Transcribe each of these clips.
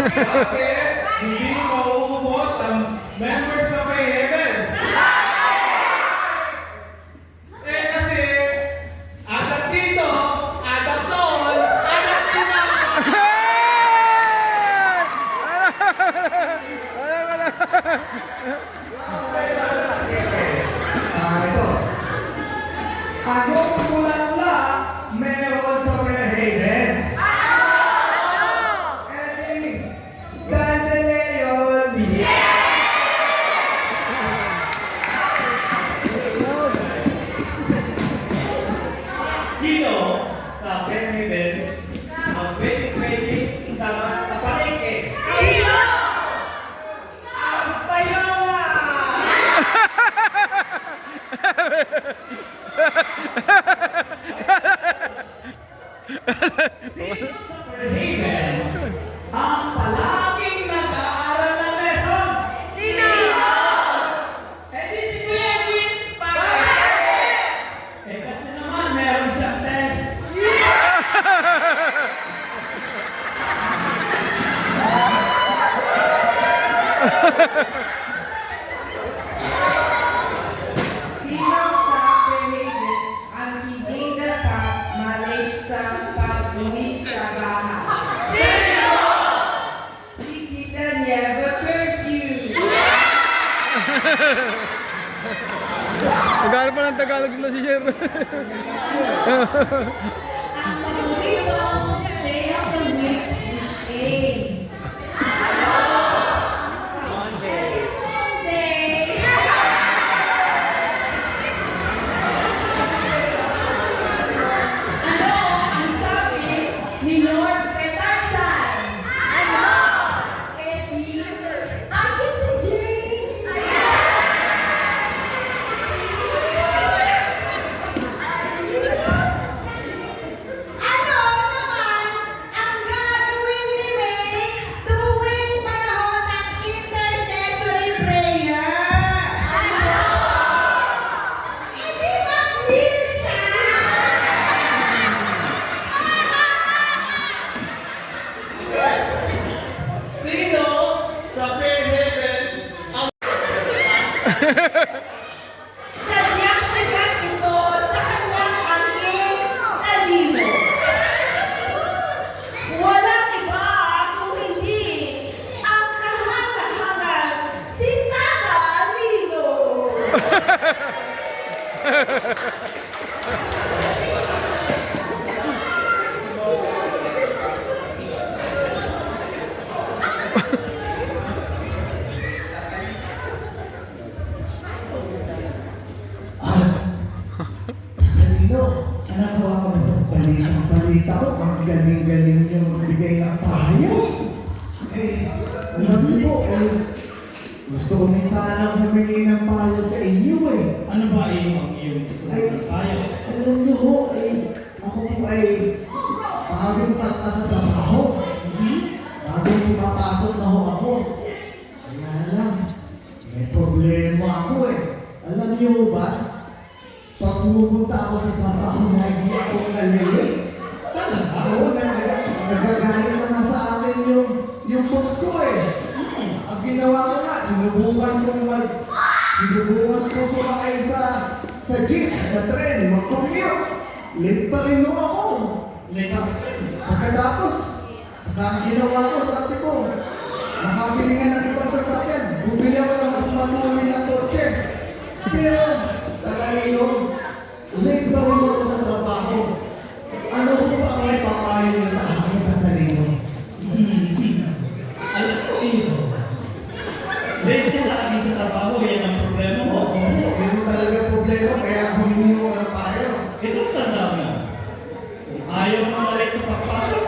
Bakit hindi mauubos ang members ng Pay Heavens? Eh kasi, adat dito, adat doon, adat dito! Ito. Anong mula-mula meron sa Pay Heavens? Dandelion! Sino sa Pay Heavens ang 2020 isama sa palengke? Sino? Ang payawa! Sino sa Pay Heavens ang palaging nag-aaral ng lesson? Sino? Eh di si Kuya Edwin! Bakit? Eh kasi naman meron siyang test. Sino sa Payhaven ang hindi dapat malate sa pag-uwi sa bahay? Sino? Si Tita Never Curfew. Tagalog pa ng Tagalog na si Sher. Ang mag-uwi day of the week is Monday. Ano ang sabi ni Lord kay Tarzan? Ano? Eddie, akin si Jane. Ano naman ang gagawin ni May tuwing panahon ng intercessory prayer? Ano? Hindi mag-kneel siya! Sino sa Pay Heavens ang Sadyang sikat ito sa kanyang angking talino. Walang iba kung hindi ang kahanga-hangang si Tata Lino. Talino, anak ko ako. Balita ko, ang galing-galing niyo magbigay ng payo. Eh, alam niyo po, gusto ko din sana humingi ng payo sa inyo eh. Ano ba ang iyong gusto Ay, ng payo? alam niyo ho, ako po ay bagong sa trabaho. Bagong pumapasok na ho ako. Kaya lang, may problema ako eh. Alam niyo ho ba, pag pumupunta ako sa trabaho, lagi ako nalilate. Oo, nagagalit na nga sa akin yung boss ko eh. Ang ginawa ko nga, sinubukan ko sumakay sa jeep, sa tren, mag-commute. Late pa rin ho ako. Late ako. Pagkatapos, saka ang ginawa ko, sabi ko, makabili nga ng ibang sasakyan. Bumili ako ng mas manuwi ng kotse. Pero, tagalino, late ba rin ako sa trabaho? Ano ko ba ang may papayo niyo sa akin, tagalino? Alam ko late ka lagi sa trabaho, yan ang problema mo. Oo, yun talaga problema, kaya humingi ko ng payo. Ito tanda mo. Kung ayaw mo malate sa pagpasok,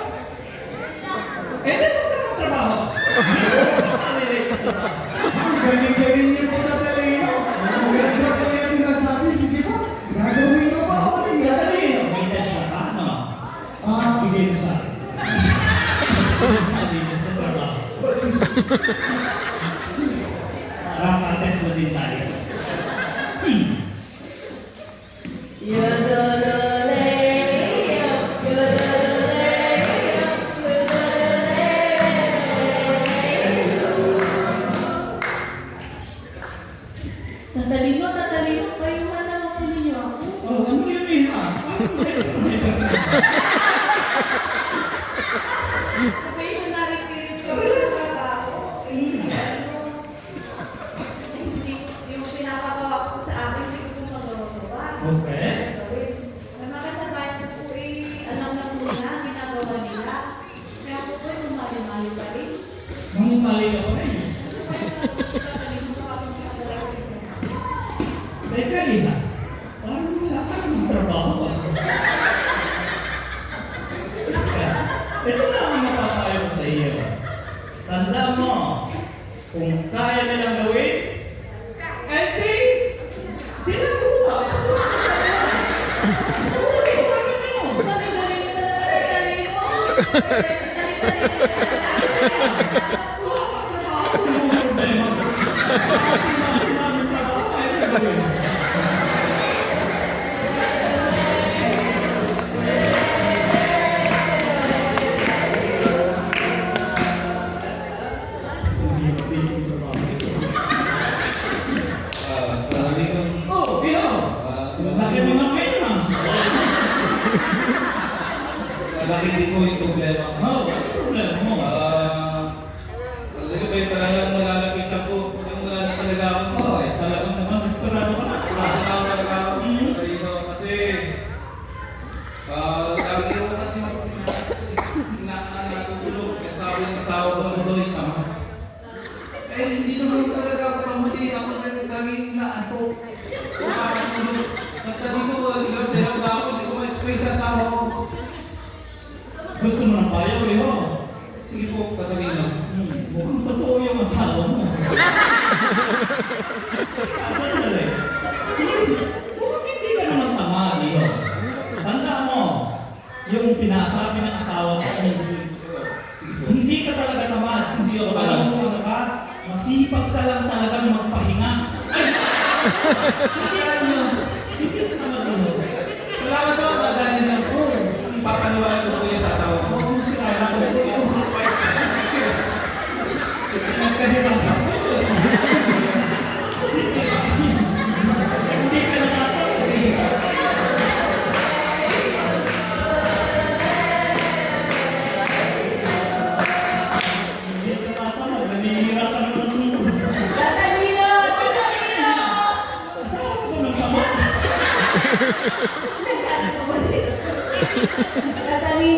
di huwag ka magtrabaho. Huwag ka malate sa trabaho. Ang galing-galing niyo po na talino. Maganda po yung sinasabi. Sige po, gagawin ko pa ako niya. May test na ka, no? Ah, Bigay mo sa akin. Malate sa trabaho. Para pa-test na din tayo. Tatalino, kayo nga naman po ninyo ako. Oh, ano yun eh, ha? Probationary period kami sa kasako. Yung pinapagawa ko sa akin, hindi ko magawa-gawa. Okay. May mga kasabay ko po alam na po nila, ginagawa nila. Kaya po po, lumali-mali pa rin. Mamumali ka pa rin. Tatalino ko ako pinadala ko sa kanya. Teka, Lina. Parang wala ka ng trabaho. Ito lang ang mapapayo ko sa iyo. Tanda mo, kung kaya nilang gawin, di, sila tuwa. Galing-galing talaga, tatalino. Wala ka trabaho. Ano ang problema? Sa ating mga trabaho, ay gawin. Talino. Oh, Pio! Laki mo ng pera. Malaki din po yung problema. Oh, ano problema mo? Alam ko kayo talagang malalapit ako. Wala na talaga ako. Oh, talagang naman desperado ka na sa Wala na ako talaga ako. Talino. Kasi, lagi ako kasi natutulog. Kasi sabi ng asawa ko, ano daw yung ama. Hindi naman ko talaga ako mahuli. Ako talagang naantok. Nakakatulog. At sabi ko, hirap na ako. Hindi ko ma-explain sa asawa ko. Gusto mo ng payo, Pio? Sige po, Catalina. Mukhang totoo yung asawa mo. Kasan na rin. Mukhang hindi ka naman tama, Pio. Tanda mo, yung sinasabi ng asawa ko, Sige po. hindi ka talaga tamad. Hindi ako alam mo ano ka. Masipag ka lang talagang magpahinga. Ay! Hindi ka tamad mo. Salamat po, Catalina po. Papaniwala ko po yung sa asawa ko. Huwag mo sinabi ko. Nagkahirap ako. Hindi ka nakatawag. Hindi ka nakatawag. Naninira ka naman ng tulog. Tatalino! Asawa ko ng tamad. Tatalino!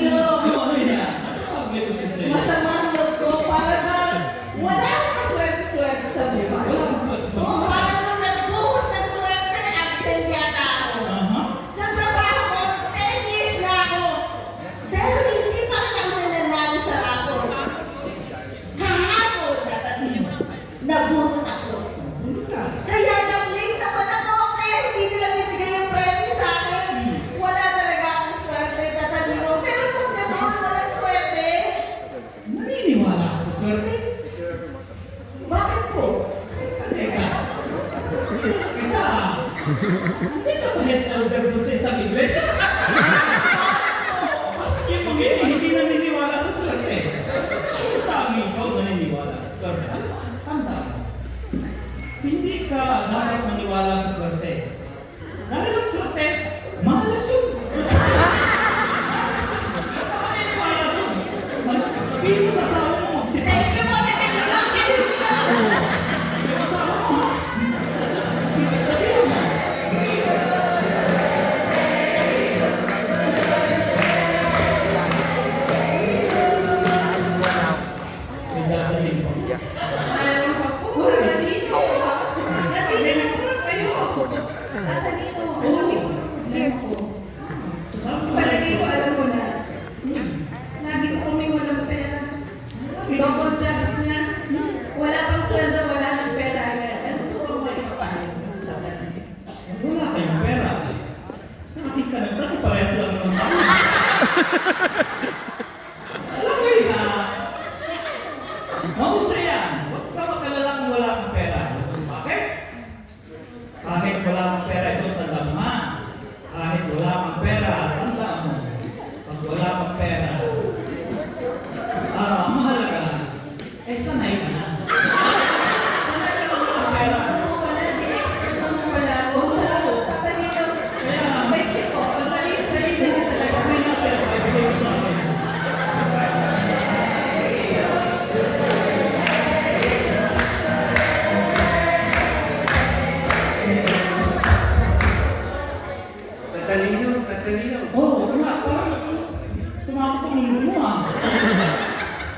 Alam mo yun, mahusay yan. Huwag ka mag-alala kung wala kang pera. Bakit? Kahit wala kang pera, ito sa lama. Kahit wala kang pera, tandaan mo. Pag wala kang pera, mahalaga. Sanay ka na. Sanay ka na ng pera. Kami natin, ay bigay mo sa akin. Tatalino. Oo, nga, parang sumama sa mundo mo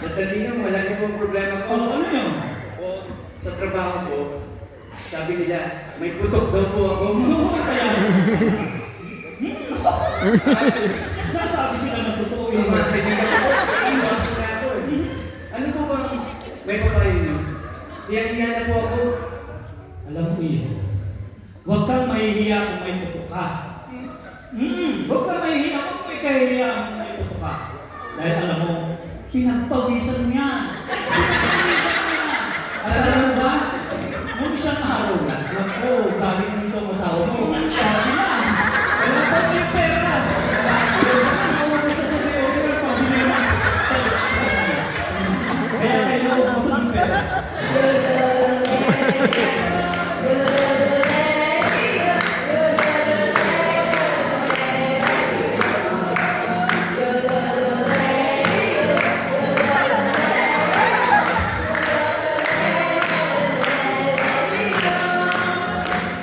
Tatalino, malaki pong problema ko. Ano yun? O, sa trabaho ko, sabi nila, may putok daw po ako. Kaya, sasabi sila ng totoo yun. Yung mga kaibigan ko, iwas na ako eh. Ano po ba? May papayo niyo? Iyan na po ako. Alam mo yun, huwag kang mahihiya kung may tutok ka. Huwag kang mahihiya kung may kahihiya kung may tutok ka. Dahil alam mo, pinagpawisan niya. At alam mo ba, nung isang araw, ako, galing dito ang asawa mo. Sabi na, wala pa may pera. Ano mo sasabihin, okay lang, pabili mo. Kaya kailangan mo sa pera.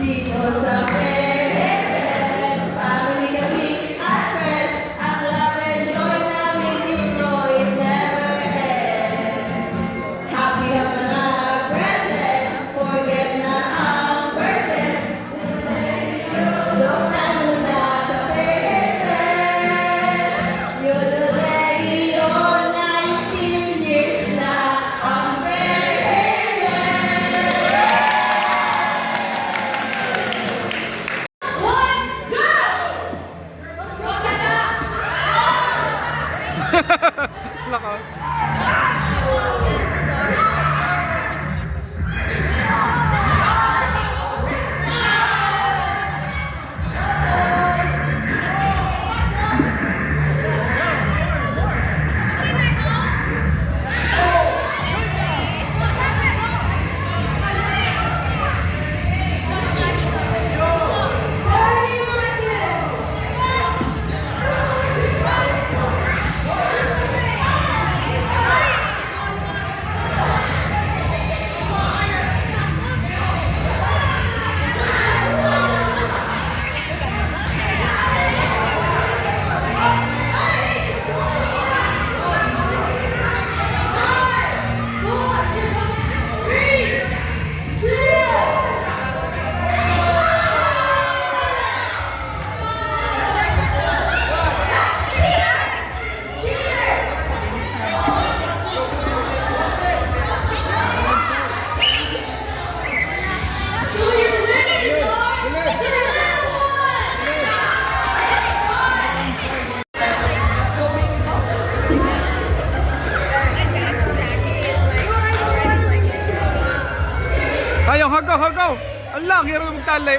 Dito sa Fairheads, family kami at friends. Ang love and joy namin dito, it never ends. Happy ang mga friends, forget na ang burden. Doon na muna sa Fairheads. Yun Leo, 19 years na ang Fairheads. One, go! Ayaw, hagaw, hagaw. Ang lang, hirap magtali.